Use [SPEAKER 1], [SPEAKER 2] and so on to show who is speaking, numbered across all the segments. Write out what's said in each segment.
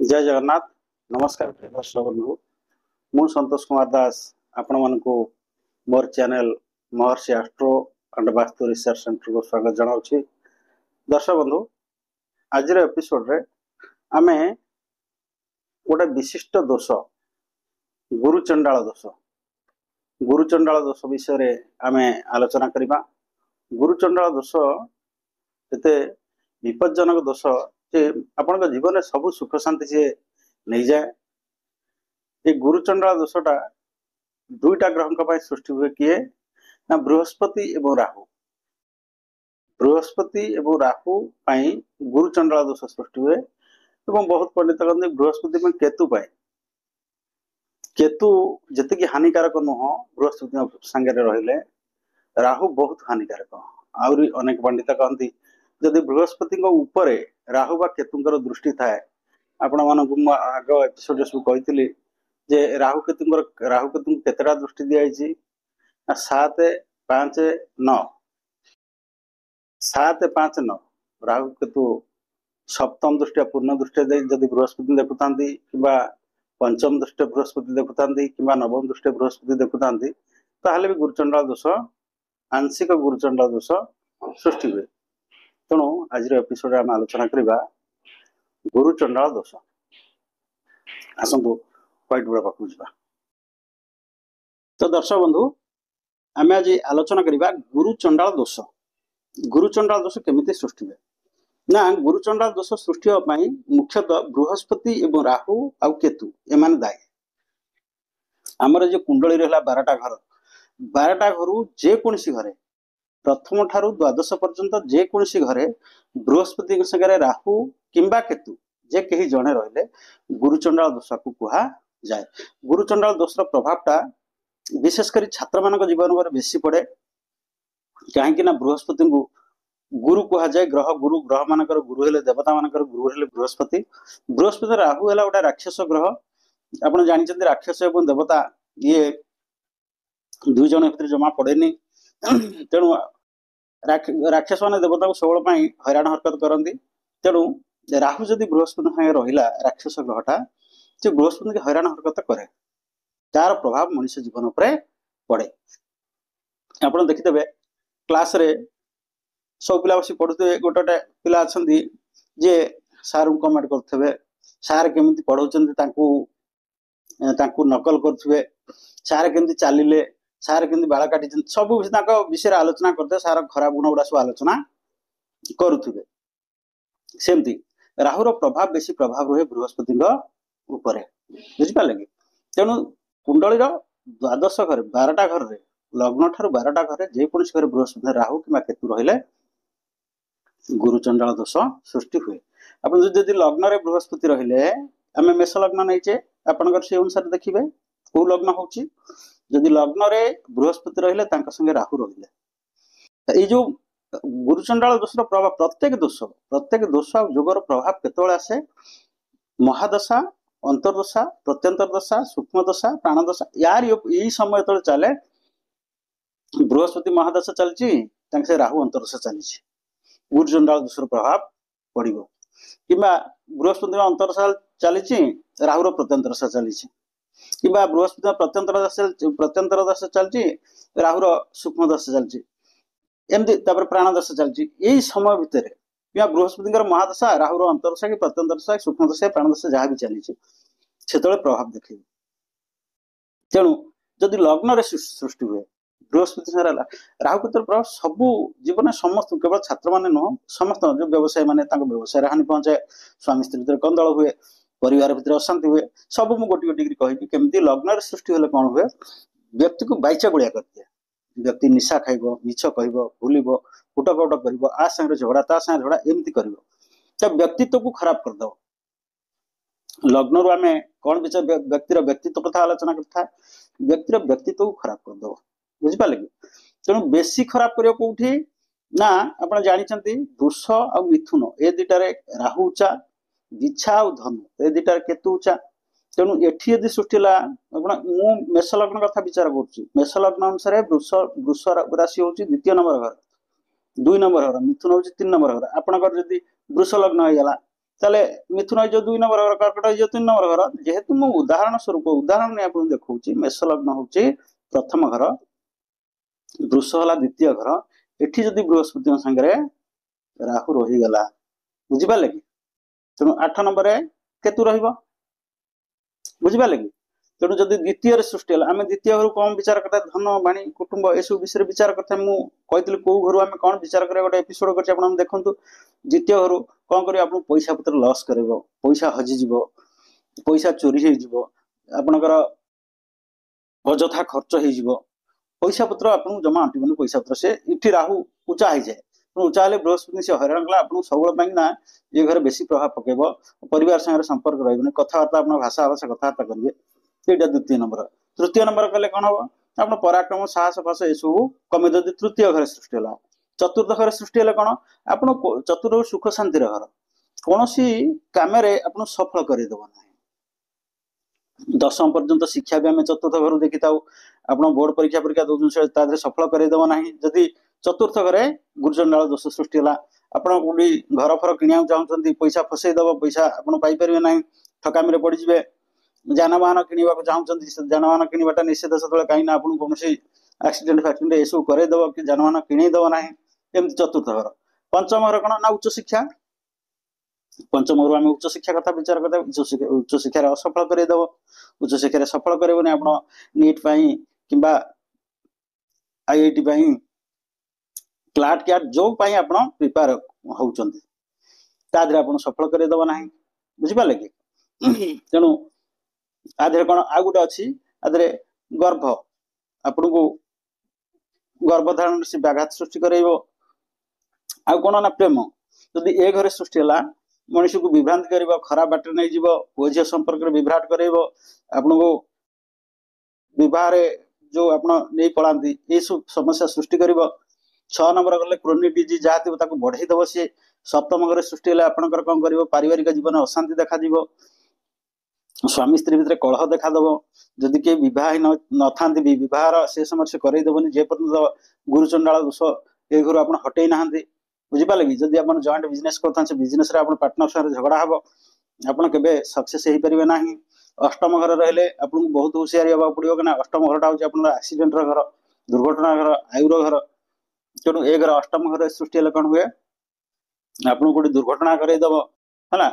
[SPEAKER 1] जय जगन्नाथ। नमस्कार दर्शक बंधु, मु संतोष कुमार दास आपण मानकु मोर channel Maharshi astro and vastu research centre को स्वागत जनाऊँ। दर्शक बंधु, आज एपिसोड रे आमे गोटे विशिष्ट दोष गुरुचंडाल दोष विषय रे आमे आलोचना करिबा। गुरुचंडाल दोष एते विपज्जनक दोष जे आपन जीवन में सब सुख शांति से नहीं जाए। ये गुरुचंडाल दोषटा दुईटा ग्रह सृष्टि हुए किए ना बृहस्पति एवं राहु। बृहस्पति एवं राहु पाई गुरुचंडाल दोष सृष्टि हुए एवं बहुत पंडित कहते बृहस्पति में केतु पाए। केतु जी हानिकारक नुह बृहस्पति सांगे रहिले राहु बहुत हानिकारक। आहरी अनेक पंडित कहती जदि बृहस्पति उपरे राहु बा केतुंकर दृष्टि थाए आपण मानकु आग एपिसोड सब कही जे राहु केतु केतटा दृष्टि दिखाई 7, 5, 9 7, 5, 9 राहु केतु सप्तम दृष्टिया पूर्ण दृष्टि जदि बृहस्पति देखुता कि पंचम दृष्टि बृहस्पति देखुता कि नवम दृष्टि बृहस्पति देखुता ताहले भी गुरुचंडाल दोष आंशिक गुरुचंडाल दोष सृष्टि हुए। तेणु आज एपिसोड आम आलोचना करवा गुरुचंडाल दोष। आसतु व्हाइट बोर्ड पाखु जा। तो दर्शक बंधु, आम आज आलोचना करवा गुरुचंडाल दोष। गुरुचंडाल दोष केमिति सृष्टि हुए ना गुरुचंडाल दोष सृष्टि होपाई मुख्यतः बृहस्पति एवं राहु आउ केतु एमान दायी। आमर जो कुंडली रहा 12टा घर 12टा घर जेकोसी घरे प्रथम ठारू द्वादश पर्यंत जेकोसी घरे बृहस्पति संगे राहु किंबा केतु जे कहीं जड़े रहिले गुरुचंडाल दोष को कहा जाए। गुरुचंडाल दोष प्रभावटा विशेषकर छात्र मान जीवन में बेसी पड़े कहीं बृहस्पति को गुरु कहा जाए। गुरु ग्रह मानकर गुरु हेले देवता मानकर गुरु हेले बृहस्पति। बृहस्पति राहु है गोटे राक्षस ग्रह। आपड़ जानते राक्षस एवं देवता ये दुई जन भर जमा पड़ेनी। तेणु राक्षस मान देवता को सबल हैरान हरकत करती। तेणु राहु जदि बृहस्पति संगे रहा राक्षस ग्रहटा से बृहस्पति की हैरान हरकत करे तार प्रभाव मनुष्य जीवन पर पड़े। आप देखिथे क्लास रे सब पिला बस पढ़ुवे गोटे पिला अच्छा जे सार को कमेंट करुवे सार केमी पढ़ाऊँ नकल करुवे सार केमी चलिले सार केमी बाल काटी सब विषय आलोचना करते सार खराब गुण गुड़ा सब आलोचना करुवे। सेमती राहुर प्रभाव बेसी प्रभाव रहे बृहस्पति उपरे बुझिपारे कि। तेणु कुंडली द्वादश घर 12टा घर लग्न ठार 12टा घर जेकोसी घर बृहस्पति राहु कि केतु रहिले गुरुचंडाल दोष सृष्टि हुए। आप जदि लग्न रे बृहस्पति रहिले आम मेष लग्न नहीं आपंकर से अनुसार देखिए कौ लग्न हो। जदि लग्न रे बृहस्पति रहिले संगे राहु रहिले ये जो गुरुचंडाल दोष प्रभाव प्रत्येक दोष जोगर प्रभाव केतବେଳେ आसे महादशा अंतर्दशा प्रत्यंतर दशा सूक्ष्म दशा प्राणदशा यार यही समय जो चले बृहस्पति महादशा चलती से राहु अंतर्दशा चली गुरुचंडाल दोष प्रभाव पड़ो कि बृहस्पति अंतर्दशा चली राहुर प्रत्यंतर दशा चली कि बृहस्पति प्रत्यंतर दशा चलती राहुर सूक्ष्म दशा चलती एमती प्राण दशा चलती यही समय भितर कि बृहस्पति महादशा राहुर अंतरदशा कि प्रत्यंतर दशा सूक्ष्म दशा प्राण दशा जहाँ भी चली से प्रभाव देखे। तेणु जदि लग्न रे सृष्टि हुए बृहस्पति राहु केतु प्रभाव सबू जीवन समस्त केवल छात्र मान नुह समस्त जो व्यवसाय मान व्यवसाय हानि पहुंचाए स्वामी स्त्री भर कंदल हुए परिवार भर अशांति हुए सब मुझे गोटी गोटी कहि केमती लग्न सृष्टि हेले कौन हुए व्यक्ति को बाइचा गुड़िया कर दिए। व्यक्ति निशा खाइब मिछ कह भूल फुटकट कर आ सागर झगड़ा ता सागर झगड़ा एमती कर व्यक्तित्व को खराब करद। लग्न रु आम कौन विषय व्यक्तिर व्यक्तित्व कथा आलोचना करता व्यक्तिर व्यक्तित्व को खराब करद बुझिपारे कि। तेणु बेसी खराब कर कौटी ना आप जानते वृष आ मिथुन ए दुटारे राहु उचा दीक्षा आ धनु ए दुटारे केतु उचा। तेणु एठी यदि सृष्टि मु मेष लग्न कथा विचार करुँ मेष लग्न अनुसार वृष राशि हूँ द्वितीय नंबर घर 2 नंबर घर मिथुन हूँ 3 नंबर घर आपणकर जदि वृष लग्न होगा ताले मिथुन हो 2 नंबर घर कर्कट हो 3 नंबर घर जेहेतु मु उदाहरण स्वरूप उदाहरण ने आपन देखौची मेष लग्न होची प्रथम घर वृष होला द्वितीय घर एठी जदि बृहस्पति संगे राहु रही गला बुझी पाले कि तेणु 8 नंबर रे केतु रहिबो बुझी पाले कि तेणु जदि द्वितीय सृष्टि है आम द्वितीय घर कौन विचार करता धन वाणी कुटुंब एसब विषय विचार करता मुझे कौ घर आम कौन विचार करें गोटे एपिसोड कर देखूँ द्वितीय घर कौन कर पैसा पत्र लॉस कर पैसा हजिज पैसा चोरी होपणकर अजथा खर्च हो पैसा पत्र आपको जमा अंटन पैसा पत्र से इठी राहु उचा हो जाए उचा हेल्ले बृहस्पति से हईराण कला आपको सब ना ये घर बेसी प्रभाव पकेब परिवार संगे संपर्क रही कथबार्ता आप भाषा भाषा कथबार्ता करेंगे ये द्वितीय नंबर तृतीय नंबर कले कौन हम आप पराक्रम साहस फास यू कमे जदि तृतीय घर सृष्टि है चतुर्थ घर सृष्टि है कौन आप चतुर्थ सुख शांति घर कौन सी कम आप सफल करदेव ना दशम पर्यंत शिक्षा भी आम चतुर्थ घर देखी था आप बोर्ड परीक्षा परीक्षा दौर सफल करदेव ना जदि चतुर्थ घरे गुरुचंडाल दोष सृष्टि है आप घर फर किणा चाहते पैसा फसईदेव पैसा आपरे ना ठकामी पड़े जानवाहन किणवा चाहते जानवाहन किणवाटा निषेध से कहीं आपको कौन एक्सीडेंट फैक्सीडेंट ये सब करदेव कि जानवाहन किणईदेव ना एमती चतुर्थ घर पंचम घर कौन ना उच्च शिक्षा पंचम घर आम उच्च शिक्षा कथा विचार करते उच्च शिक्षा असफल करदेव उच्च शिक्षा सफल करें आप नीट कि आईआईटी क्लाट क्याट जो आप प्रिपेयर होती आप सफल करदेव ना बुझिपारे कि तेणु आधे कौन आ गोटे अच्छी आधे गर्भ आपण को गर्भधारण से व्याघात सृष्टि कर कौन ना प्रेम जदि ए घरे सृष्टि है मनुष्य को विभ्रांति कर खराब बाटे नहीं जीव पुओ झी संपर्क विभ्राट कर आपन को विवाह जो आप नहीं पलांती ये सब समस्या सृष्टि कर 6 नंबर गले क्रोनिक डिजीज जहाँ थी बढ़ईदेव सी सप्तम घर सृष्टि है आपंकर कौन कर पारिवारिक जीवन अशांति देखा स्वामी स्त्री भितर कलह देखादेव जदि किए बह न था बह से समय से करदेवनी जेपर्यंत गुरुचंडाल दोष ये घर आप हटई ना बुझिपारे कि जदि आप जॉइंट बिजनेस करता से बिजनेस पार्टनर साथ झगड़ा हम आप के सक्सेस हो पारे ना अष्टम घर रहे आपको बहुत होशियारी हाँ पड़ो कि अष्टम घरटा हूँ एक्सीडेंट घर दुर्घटना घर आयुर घर तेणु ए घर अष्टम घर सृष्टि है कौन हुए आपको गोटे दुर्घटना करदेव है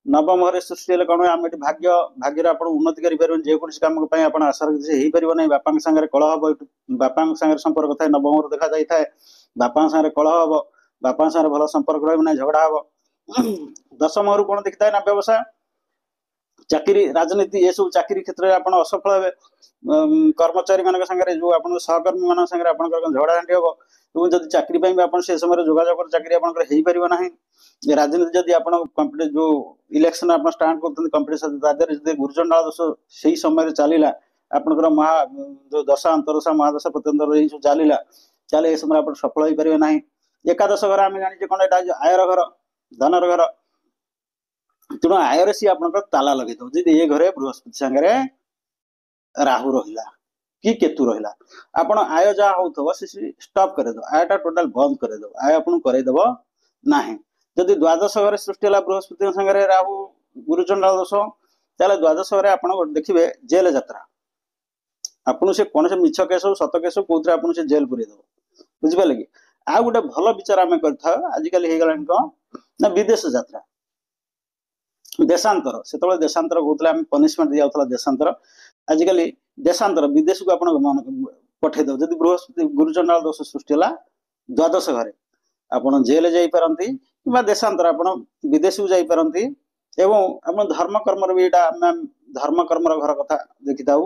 [SPEAKER 1] नवम घर सृष्टि है कौन आम भाग्य भाग्य आप उन्नति करें जेको कम आप आशा रखिए हो पार बापा सागर कलह हम बापा सागर संपर्क था नवम घर देखा जाए बापा सागर कलह हम बापा सागर भल संपर्क रहा झगड़ा हम दशम घर कौन देखी था ना व्यवसाय चाकरी राजनीति ये सब चाकरी क्षेत्र में आप असफल हे कर्मचारी मान सागर जो आप सहकर्मी मान सागर आप झगड़ा झांटी हम और जब चाकरी से समय जोगाजोग चाकरी आपना राजनीति जदि आप जो इलेक्शन आप स्टार्ट करते कंपिटिशन जब गुरुचंडाल दोष से समय चलला आपंकर महा जो दशा अंतरदशा महादशा प्रत्यंतर ये सब चलला चले समय आप सफल हो पारे ना एकादश घर आम जाने कौन यहाँ आयर घर धनर घर तेणु आयर सी आप ताला लगे जब ये घरे बृहस्पति सागर राहु रहा कि केतु रहा आप आय जहाँ हो स्टॉप करदेव आयटा टोटाल बंद करदेव आय आपको करदेव ना जदि द्वादश घर सृष्टि है बृहस्पति सागर राहु गुरुचंडाल दोष ताले द्वादश घर आप देखिए जेल यात्रा आपको से कौन से मिछ केस हो सत केस कौन आपको से जेल पुरेदेव बुझिपारे कि आ गोटे भल विचार आम करजिकल कौन ना विदेश यात्रा देशांतर से देशांतर कहते हैं पनिशमेंट दिया देशांतर आजिकल देशांतर विदेश को आप पठेदेव जदि बृहस्पति गुरुचंडाल दोष सृष्टि है द्वादश घरे आप जेल जापारती कि देशांतर आप विदेश को जापारती एवं आप धर्म कर्म भी यहाँ धर्म कर्म घर कथा देखी था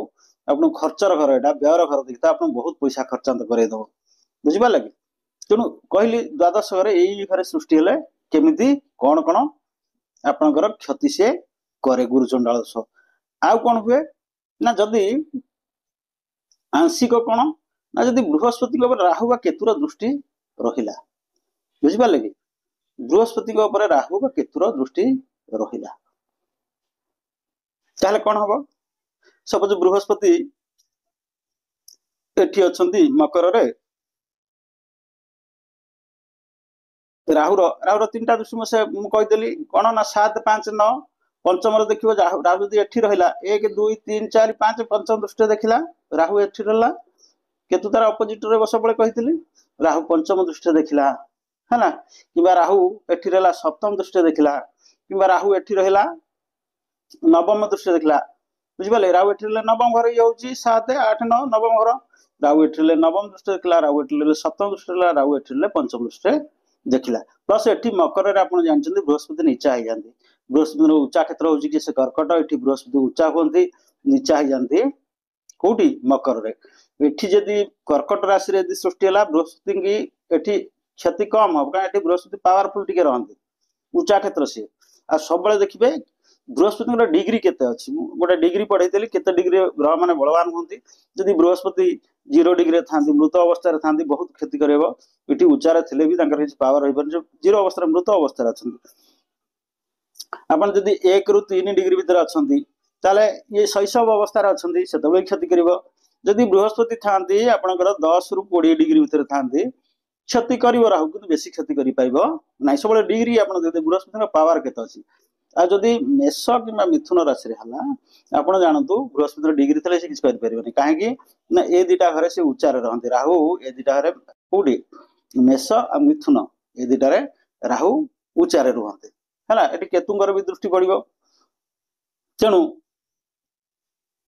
[SPEAKER 1] आप खर्चर घर यहाँ व्ययर घर देखी था आप बहुत पैसा खर्चांत करदेव बुझिपारे कि तेणु कहली द्वादश घरे यही घरे सृष्टि है केमिति कौन कौन आपणकर क्षति से करे गुरुचंडाल दोष आउ कौन हुए ना जदि आंशिक कौन ना जदि बृहस्पति राहु बा केतुर दृष्टि रहिला बुझिपारे कि बृहस्पति राहु बा केतुर दृष्टि रहिला ताहले कौन हम सपोज बृहस्पति एठी अछंती मकर रे ରାହୁର ତିନିଟା ଦୃଷ୍ଟି ମୁଁ କହିଦେଲି କଣ ନା 7, 5, 9 पंचम देखिए राहु जी एठी रहिला 1, 2, 3, 4, 5 पंचम दृष्टि देखिला राहु एठी रहला केतु तार अपोजिट रे बस बळे कहितली राहु पंचम दृष्टि देखिला है ना किबा राहु एठी रहला सप्तम दृष्टि देखिला किबा राहु एठी रहला नवम दृष्टि देखिला बुझिबाले राहु एठी रहला नवम घर होउची 7, 8, 9 नवम घर राहु एठी रहले नवम दृष्टि देखिला राहु एठी रहले सप्तम दृष्टि देखिला राहु एठी रहले पंचम दृष्टि देखिला प्लस एठी मकर रे आपण जानचंदी बृहस्पति नीचा हो जांदी बृहस्पति उच्चा क्षेत्र होउची कि से कर्कट एठी बृहस्पति उच्चा होंती नीचा हो जांती कोठी मकर रे एठी जदी कर्कट राशि रे यदि सृष्टि हला बृहस्पति की एठी क्षति कम हो कारण एठी बृहस्पति पावरफुल टिके रहंती उच्चा क्षेत्र से आ सब बळे देखिबे बृहस्पति रो डिग्री केते अछि गोटे डिग्री पढैतेली केते डिग्री ग्रह माने बलवान होंती जदी बृहस्पति 0 डिग्री थांती मृत अवस्था रे थांती बहुत क्षति करबो एठी उच्चार थिले भी तांकर पावर होइबन 0 अवस्था मृत अवस्था रे अछंती आपण जदी 1 रु 3 डिग्री भीतर अछंती ताले ये शैशव अवस्था रे अछंती सेतबे क्षति करबो जदी बृहस्पति थांती आपनकर 10 रु 20 डिग्री भीतर थांती क्षति करिवो राहु किंतु बेसी क्षति करि पाइबो नाइ सबले डिग्री आपण जदी बृहस्पति पावर केते अछि आ जदी मेष किबा मिथुन राशि रे हला आपण जानतु बृहस्पति डिग्री थले से किछ करि परिबोनी काहे कि ना ए दिटा घरे से उच्चार रहंती राहु ए दिटा घरे कोडी मेष आ मिथुन ए दिटा रे राहु उच्चार रहंती हला एटी केतुंगर भी दृष्टि पड़िबो तेनु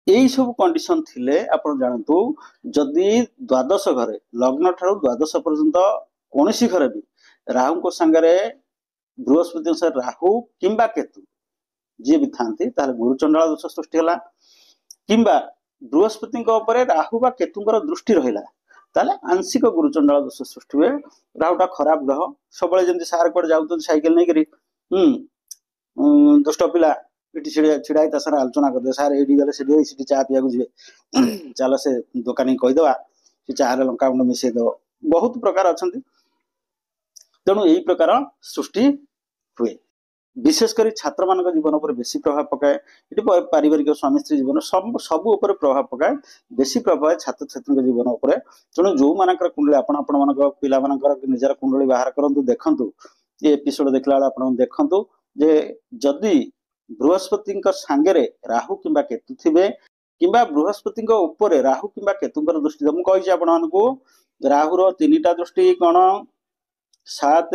[SPEAKER 1] एई सब कंडीशन थिले आपण जानतु जदी द्वादश घरे लग्न ठारू द्वादश पर्यंत कोनसी घरे भी राहु को संगरे बृहस्पति से राहु किंबा केतु जे भी थांती तार गुरुचंडाल दोष सृष्टि हला किंबा बृहस्पति ऊपर राहु बा केतुंकर दृष्टि रहिला ताले आंशिक गुरुचंडाल दोष सृष्टि हुए राहुटा खराब ग्रह सबले जेंति सार कोड जाउत साइकिल नै करी दुष्ट पिला इटी छिड़ाई ता सारा आलोचना कर दे सार एडी गले सेडी सिटी चा पिया गुजबे चलो से दुकानी कहि दवा से चा रे लंका गुंड मिसे दो बहुत प्रकार अछंती तेणु यही प्रकार सृष्टि हुए विशेष कर छात्र मान जीवन पर बेसी प्रभाव पकाए ये पारिवारिक स्वामी स्त्री जीवन सब सब उपर प्रभाव पकाए बेसी प्रभाव छात्र छात्री जीवन उपर तेणु जो मानकर कुंडली आपण मान पिला निजर कुंडली बाहर करंतु देखंतु ये एपिसोड देखला आपण देखंतु जे जदी बृहस्पति सांगरे राहु किंबा केतु थिबे किंबा बृहस्पति ऊपर राहु किंबा केतुंकर दृष्टि मु कहि आपण मानकू राहुर 3टा दृष्टि कोन 7,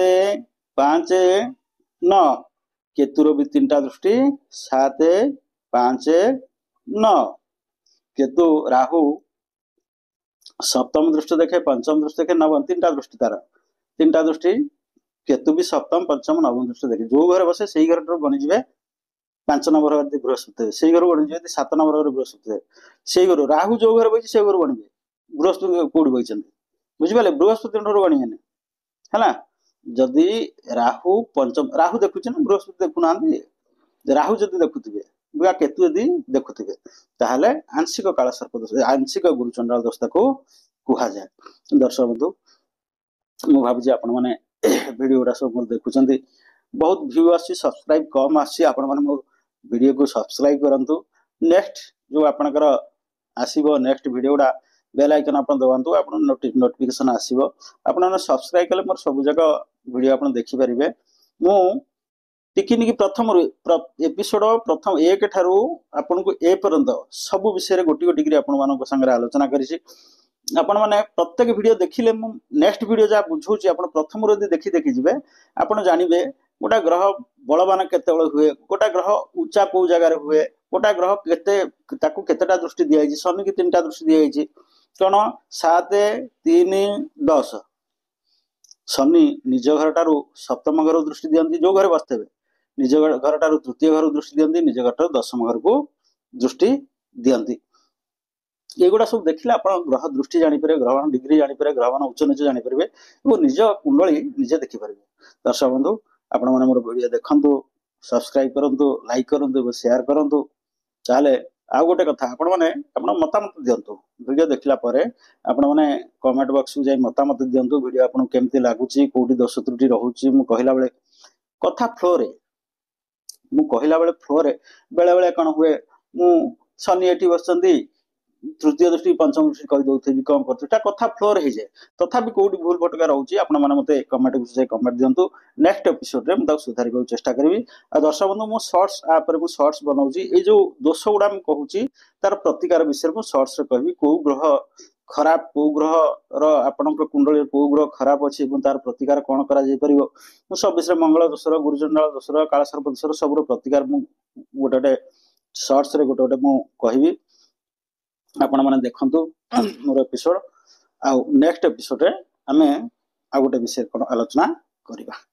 [SPEAKER 1] 5, 9 केतुर भी 3टा दृष्टि 7, 5, 9 केतु राहु सप्तम दृष्टि देखे पंचम दृष्टि देखे नवम 3टा दृष्टि तार 3टा दृष्टि केतु भी सप्तम पंचम नवम दृष्टि देखे जो घर बसे सही घर बनी जिवे 5 नंबर घर बृहस्पति सही घर बनी जिवे 7 नंबर घर बृहस्पति सही घर राहु जो घर बइछि से घर बनबे बृहस्पति कोडी बइछन बुझिबाले बृहस्पति घर बनियने है जदि राहु पंचम राहु देखुचे ना बृहस्पति देखु ना राहु जदि देखुथिबे बा केतु यदि देखुथिबे ताहले आंशिक काल सर्प दोष आंशिक गुरुचंडाल दोष को कुहा जाए दर्शक बंधु मु भाबुची आपण माने वीडियोडा सब देखुचंदी बहुत व्यू आसी सब्सक्राइब कम आसी आपण माने मो वीडियो को सब्सक्राइब करंतु नेक्स्ट जो आपनकर आसीबो नेक्स्ट वीडियोडा बेल आइकन आपण दबांतु आपण नोटिफिकेशन आसीबो आपण ने सब्सक्राइब कले मोर सब जगह वीडियो आपण देखि परिबे मु टिकिनि प्रथम एपिसोड प्रथम 1 ठारू आपण को ए पर्यंत सब विषय रे गोटी गोटी आपण मानको संगे आलोचना करिछि आपण माने प्रत्येक वीडियो देखिले मु नेक्स्ट वीडियो जा बुझौछि आपण प्रथम रो देखि देखि जिवे आपण जानिबे गोटा ग्रह बलवान केते बेले हुए गोटा ग्रह ऊंचा को जगह रे हुए गोटा ग्रह केते ताकू केतेटा दृष्टि दिया जाय शनि की 3टा दृष्टि दिया जाय कौन 7, 3, 10 शनि निज घर टारू सप्तम घर दृष्टि दियंती जो घर बसते निज घर टारू तृतीय घर दृष्टि दियंती निज घर टारू दशम घर को दृष्टि दियंती एगुड़ा सब देखिले आपण ग्रह दृष्टि जानि पारे ग्रह डिग्री जानि पारे ग्रह उच्च नीच जानि पारे और निज कुंडली निजे देखि पारे दर्शक बंधु आपण माने मोर वीडियो देखंतु सब्सक्राइब करंतु लाइक करंतु शेयर करंतु ताले आ गोटे कथा आपण माने आपण मतामत दियंतु वीडियो देखला परे आपण माने कमेंट बॉक्स को जाई मतामत दियंतु वीडियो आपण केमती लागुची कोठी दोष त्रुटि रहउची मु कहिला बेले कथा फ्लो रे मु कहिला बेले फ्लो रे बेले बेले कोन हुए मु शनि एठी बसचंदी तृतीय दृष्टि पंचम दृष्टि कही दउथेबी कम करते कथा फ्लोर हो जाए तथापि कोडी भूल भटका रहउची आपण माने मते कमेंट से कमेंट दियंतु नेक्स्ट एपिसोड रे म ताको सुधार को चेष्टा करबी आ दर्शक बंधु मो शॉर्ट्स आप रे मो शॉर्ट्स बनाउची ए जो दोष गुडा म कहूची तार प्रतिकार विषय मो शॉर्ट्स रे कहबी को ग्रह खराब को ग्रह रो आपनक कुंडली को ग्रह खराब अछि एवं तार प्रतिकार कोन करा जाय परिबो मो सब विषय मंगल दोषर गुरुजंडाल दोषर काल सर्प दोषर सब रो प्रतिकार मो गोटे शॉर्ट्स रे गोटे मो कहबी आपण माने देखंतु मोर एपिसोड आ नेक्स्ट एपिसोड रे हमें आ गोटे विषय कोन आलोचना करिबा।